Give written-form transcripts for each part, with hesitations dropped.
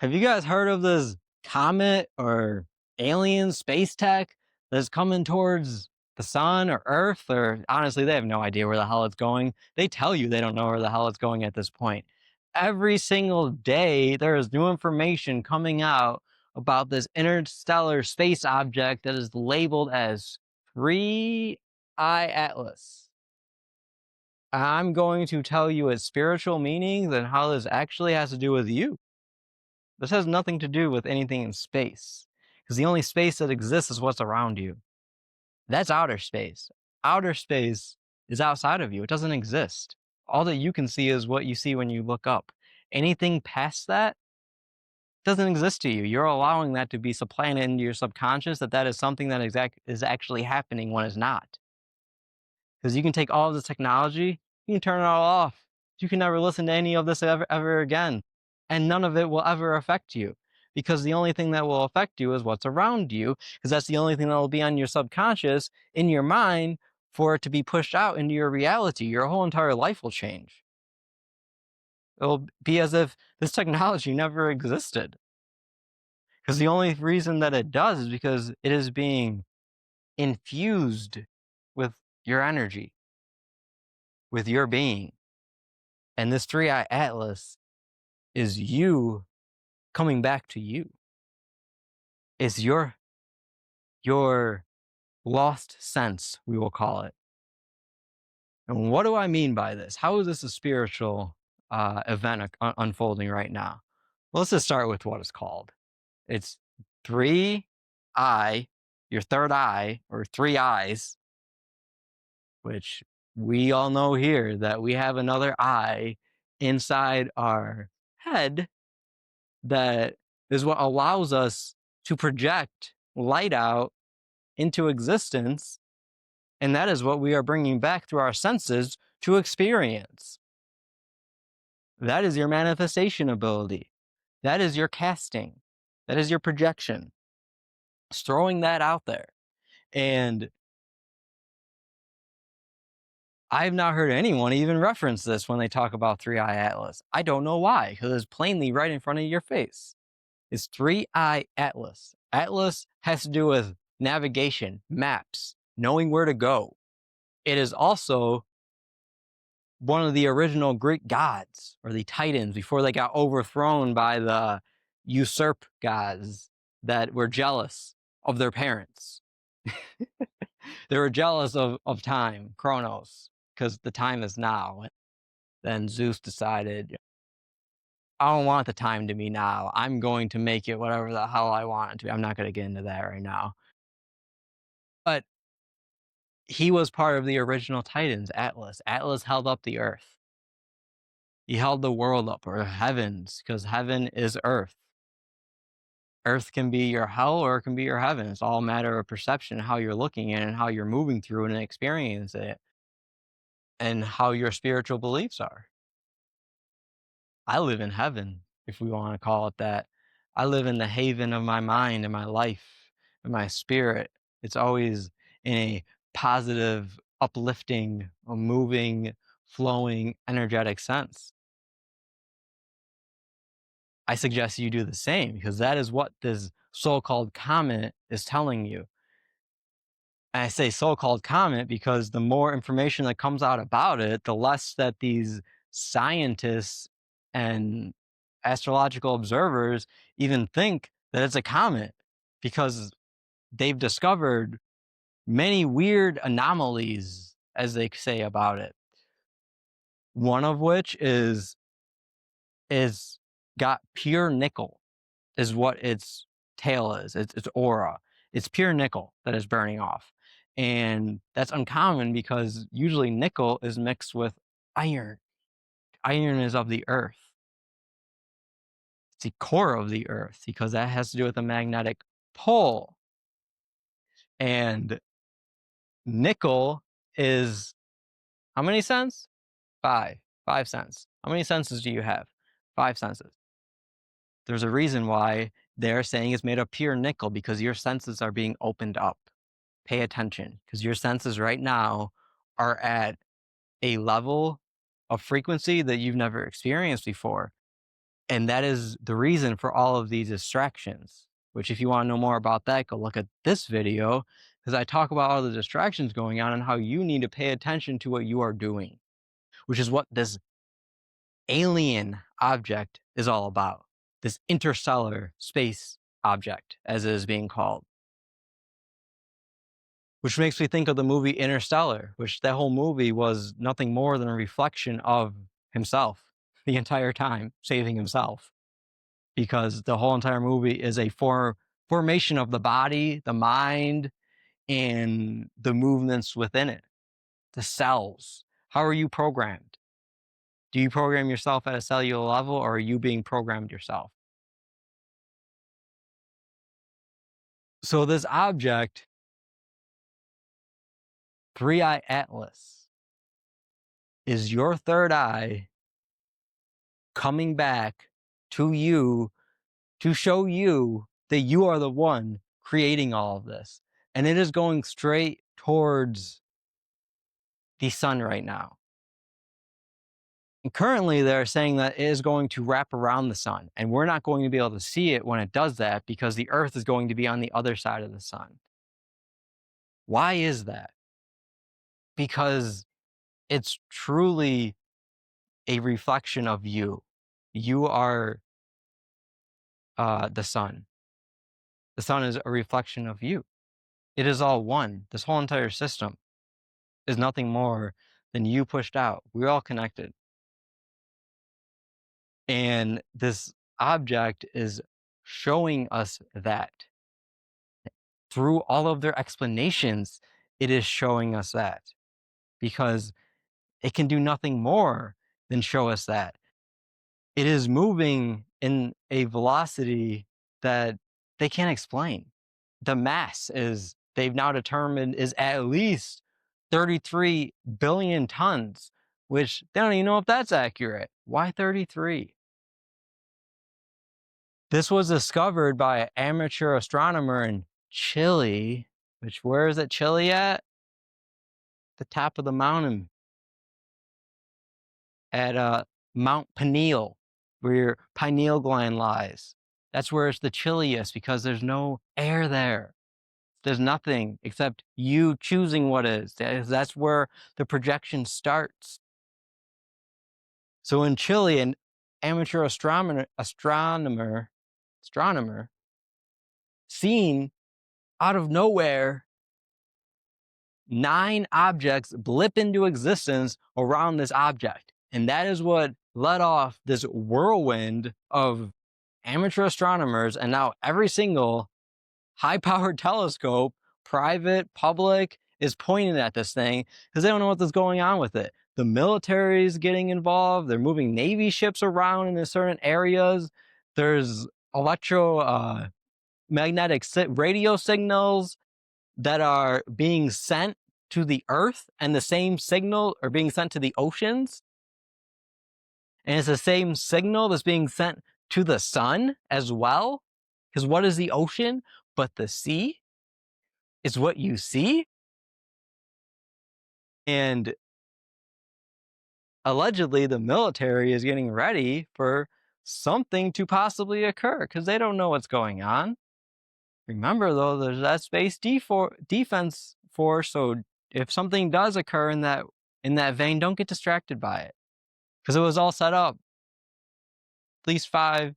Have you guys heard of this comet or alien space tech that's coming towards the sun or Earth? Or honestly, they have no idea where the hell it's going. They tell you they don't know where the hell it's going at this point. Every single day, there is new information coming out about this interstellar space object that is labeled as 3I Atlas. I'm going to tell you its spiritual meanings and how this actually has to do with you. This has nothing to do with anything in space, because the only space that exists is what's around you. That's outer space. Outer space is outside of you. It doesn't exist. All that you can see is what you see when you look up. Anything past that doesn't exist to you. You're allowing that to be supplanted into your subconscious, that is something that is actually happening when it's not. Because you can take all of this technology, you can turn it all off. You can never listen to any of this ever again. And none of it will ever affect you. Because the only thing that will affect you is what's around you, because that's the only thing that will be on your subconscious, in your mind, for it to be pushed out into your reality. Your whole entire life will change. It'll be as if this technology never existed. Because the only reason that it does is because it is being infused with your energy, with your being. And this 3I Atlas is you coming back to you. It's your lost sense, we will call it. And what do I mean by this? How is this a spiritual event unfolding right now? Well, let's just start with what it's called. It's 3I, your third eye, or 3 eyes, which we all know here that we have another eye inside our head that is what allows us to project light out into existence. And that is what we are bringing back through our senses to experience. That is your manifestation ability. That is your casting. That is your projection. It's throwing that out there. And I've not heard anyone even reference this when they talk about 3I Atlas. I don't know why, because it's plainly right in front of your face. It's 3I Atlas. Atlas has to do with navigation, maps, knowing where to go. It is also one of the original Greek gods, or the Titans, before they got overthrown by the usurp gods that were jealous of their parents. They were jealous of time, Chronos, because the time is now. Then Zeus decided, I don't want the time to be now. I'm going to make it whatever the hell I want it to be. I'm not going to get into that right now. But he was part of the original Titans, Atlas. Atlas held up the earth. He held the world up, or heavens, because heaven is earth. Earth can be your hell or it can be your heaven. It's all a matter of perception, how you're looking at it and how you're moving through it and experiencing it, and how your spiritual beliefs are. I live in heaven, if we want to call it that. I live in the haven of my mind and my life and my spirit. It's always in a positive, uplifting, moving, flowing, energetic sense. I suggest you do the same, because that is what this so-called comet is telling you. And I say so-called comet because the more information that comes out about it, the less that these scientists and astrological observers even think that it's a comet, because they've discovered many weird anomalies, as they say about it. One of which is got pure nickel, is what its tail is, its aura. It's pure nickel that is burning off. And that's uncommon because usually nickel is mixed with iron. Iron is of the earth. It's the core of the earth, because that has to do with the magnetic pole. And nickel is how many cents? 5. 5 cents. How many senses do you have? 5 senses. There's a reason why they're saying it's made of pure nickel, because your senses are being opened up. Pay attention, because your senses right now are at a level of frequency that you've never experienced before. And that is the reason for all of these distractions, which if you want to know more about that, go look at this video, because I talk about all the distractions going on and how you need to pay attention to what you are doing, which is what this alien object is all about. This interstellar space object, as it is being called. Which makes me think of the movie Interstellar, which that whole movie was nothing more than a reflection of himself the entire time, saving himself. Because the whole entire movie is a formation of the body, the mind, and the movements within it, the cells. How are you programmed? Do you program yourself at a cellular level, or are you being programmed yourself? So this object, Three-Eye Atlas, is your third eye coming back to you to show you that you are the one creating all of this. And it is going straight towards the sun right now. And currently, they're saying that it is going to wrap around the sun, and we're not going to be able to see it when it does that because the Earth is going to be on the other side of the sun. Why is that? Because it's truly a reflection of you. You are the sun. The sun is a reflection of you. It is all one. This whole entire system is nothing more than you pushed out. We're all connected. And this object is showing us that. Through all of their explanations, it is showing us that. Because it can do nothing more than show us that. It is moving in a velocity that they can't explain. The mass is, they've now determined, is at least 33 billion tons, which they don't even know if that's accurate. Why 33? This was discovered by an amateur astronomer in Chile, which, where is it, Chile at? The top of the mountain at Mount Pineal, where your pineal gland lies. That's where it's the chilliest because there's no air there. There's nothing except you choosing what is. That's where the projection starts. So in Chile, an amateur astronomer seen out of nowhere 9 objects blip into existence around this object. And that is what led off this whirlwind of amateur astronomers. And now every single high-powered telescope, private, public, is pointing at this thing because they don't know what's going on with it. The military is getting involved. They're moving Navy ships around in certain areas. There's electromagnetic radio signals that are being sent to the Earth, and the same signal are being sent to the oceans. And it's the same signal that's being sent to the sun as well. Because what is the ocean but the sea? It's what you see. And allegedly, the military is getting ready for something to possibly occur because they don't know what's going on. Remember, though, there's that space defense force, so if something does occur in that vein, don't get distracted by it, because it was all set up at least five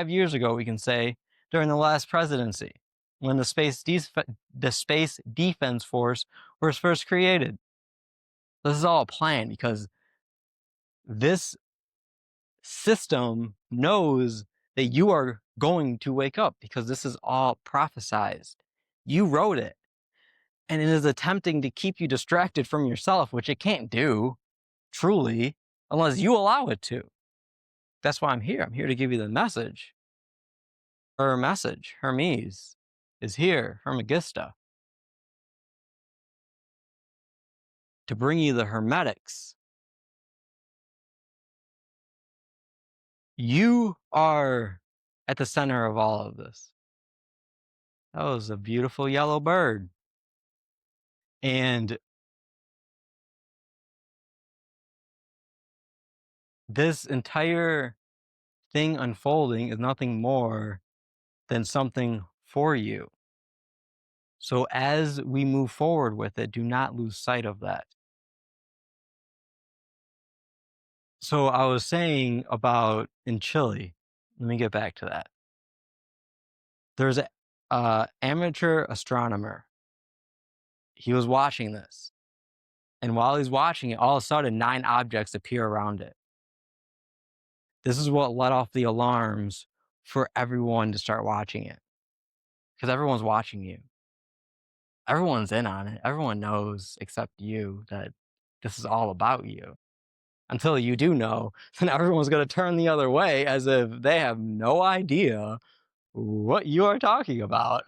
years ago, we can say, during the last presidency, when the space defense force was first created. This is all a plan because this system knows that you are going to wake up because this is all prophesized. You wrote it. And it is attempting to keep you distracted from yourself, which it can't do, truly, unless you allow it to. That's why I'm here. I'm here to give you the message. Her message, Hermes, is here, Hermagista, to bring you the Hermetics. You are at the center of all of this. That was a beautiful yellow bird. And this entire thing unfolding is nothing more than something for you. So as we move forward with it, do not lose sight of that. So I was saying about in Chile, let me get back to that. There's a amateur astronomer. He was watching this. And while he's watching it, all of a sudden 9 objects appear around it. This is what let off the alarms for everyone to start watching it. Because everyone's watching you. Everyone's in on it. Everyone knows except you that this is all about you. Until you do know, then everyone's going to turn the other way as if they have no idea what you are talking about.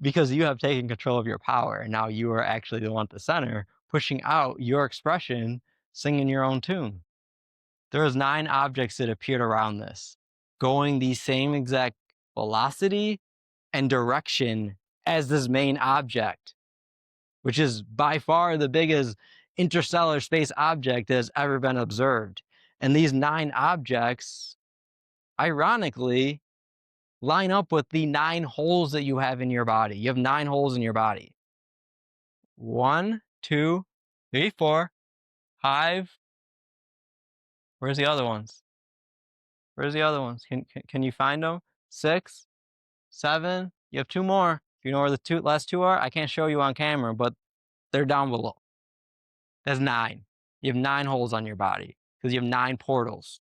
Because you have taken control of your power, and now you are actually the one at the center, pushing out your expression, singing your own tune. There was 9 objects that appeared around this, going the same exact velocity and direction as this main object, which is by far the biggest interstellar space object that has ever been observed. And these 9 objects, ironically, line up with the 9 holes that you have in your body. You have 9 holes in your body. 1, 2, 3, 4, 5. Where's the other ones? Where's the other ones? Can you find them? 6, 7. You have 2 more. Do you know where the last 2 are? I can't show you on camera, but they're down below. That's 9. You have 9 holes on your body because you have 9 portals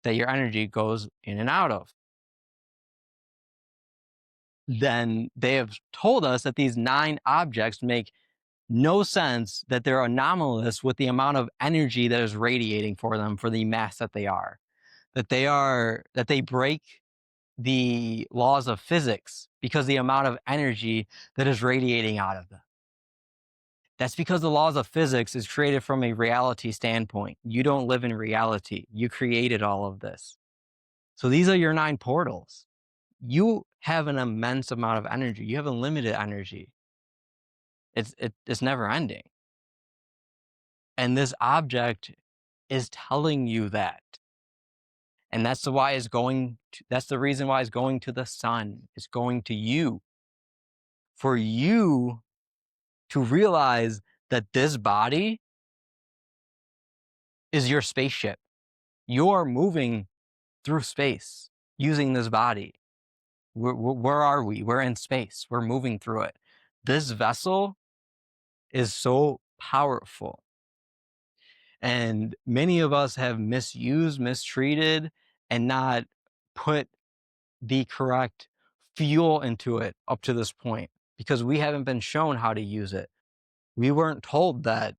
that your energy goes in and out of. Then they have told us that these 9 objects make no sense, that they're anomalous with the amount of energy that is radiating for them, for the mass that they are. That they break the laws of physics because the amount of energy that is radiating out of them. That's because the laws of physics is created from a reality standpoint. You don't live in reality. You created all of this. So these are your 9 portals. You have an immense amount of energy. You have unlimited energy. It's never ending. And this object is telling you that. And that's the reason why it's going to the sun. It's going to you. For you to realize that this body is your spaceship. You're moving through space using this body. Where are we? We're in space. We're moving through it. This vessel is so powerful. And many of us have misused, mistreated, and not put the correct fuel into it up to this point because we haven't been shown how to use it. We weren't told that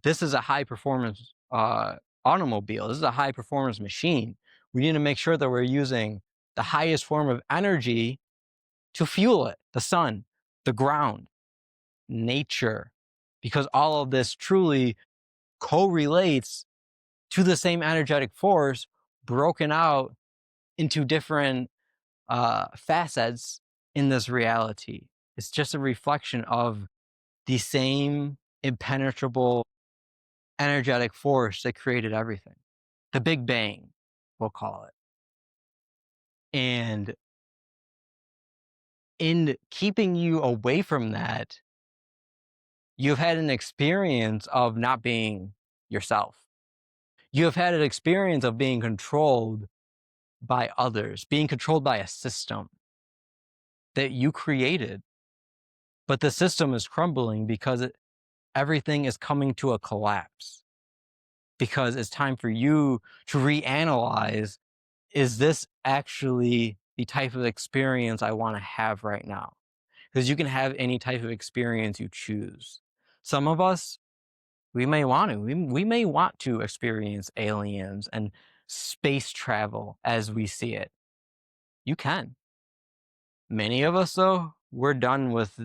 this is a high performance automobile. This is a high performance machine. We need to make sure that we're using the highest form of energy to fuel it, the sun, the ground, nature, because all of this truly correlates to the same energetic force broken out into different facets in this reality. It's just a reflection of the same impenetrable energetic force that created everything. The Big Bang, we'll call it. And in keeping you away from that, you've had an experience of not being yourself. You have had an experience of being controlled by others, being controlled by a system that you created. But the system is crumbling because everything is coming to a collapse. Because it's time for you to reanalyze, is this actually the type of experience I want to have right now? Because you can have any type of experience you choose. Some of us, we may want to. We may want to experience aliens and space travel as we see it. You can. Many of us, though, we're done with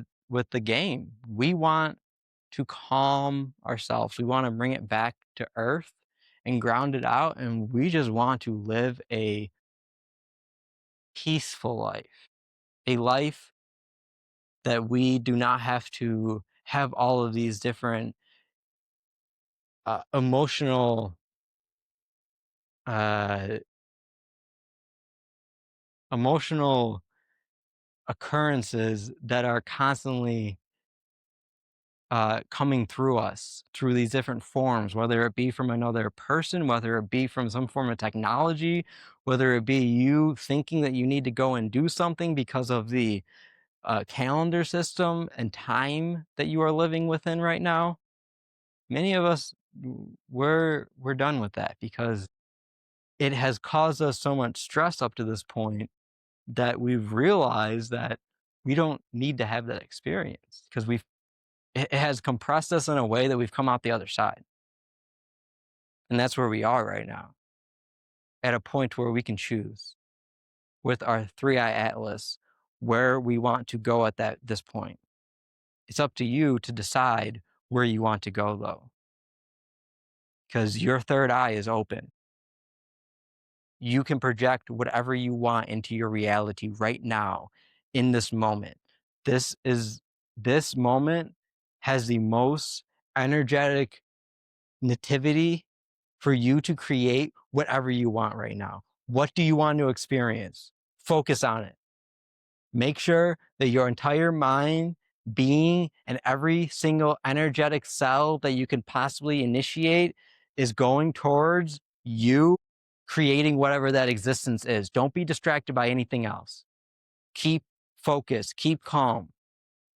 the game. We want to calm ourselves. We want to bring it back to earth and ground it out, and we just want to live a peaceful life, a life that we do not have to have all of these different emotional uh, emotional occurrences that are constantly coming through us through these different forms, whether it be from another person, whether it be from some form of technology, whether it be you thinking that you need to go and do something because of the calendar system and time that you are living within right now. Many of us, we're done with that because it has caused us so much stress up to this point that we've realized that we don't need to have that experience because it has compressed us in a way that we've come out the other side. And that's where we are right now, at a point where we can choose with our three-eye atlas where we want to go at this point. It's up to you to decide where you want to go though, because your third eye is open. You can project whatever you want into your reality right now in this moment. This is this moment has the most energetic nativity for you to create whatever you want right now. What do you want to experience? Focus on it. Make sure that your entire mind, being, and every single energetic cell that you can possibly initiate is going towards you creating whatever that existence is. Don't be distracted by anything else. Keep focused, keep calm,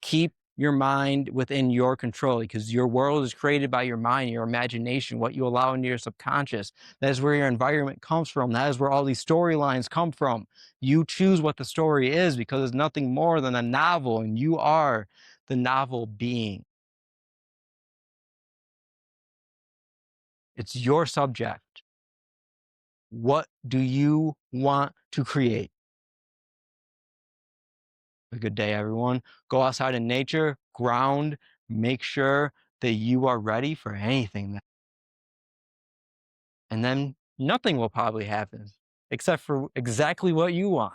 keep your mind within your control because your world is created by your mind, your imagination, what you allow into your subconscious. That is where your environment comes from. That is where all these storylines come from. You choose what the story is because it's nothing more than a novel, and you are the novel being. It's your subject. What do you want to create? A good day, everyone. Go outside in nature, ground, make sure that you are ready for anything. And then nothing will probably happen except for exactly what you want.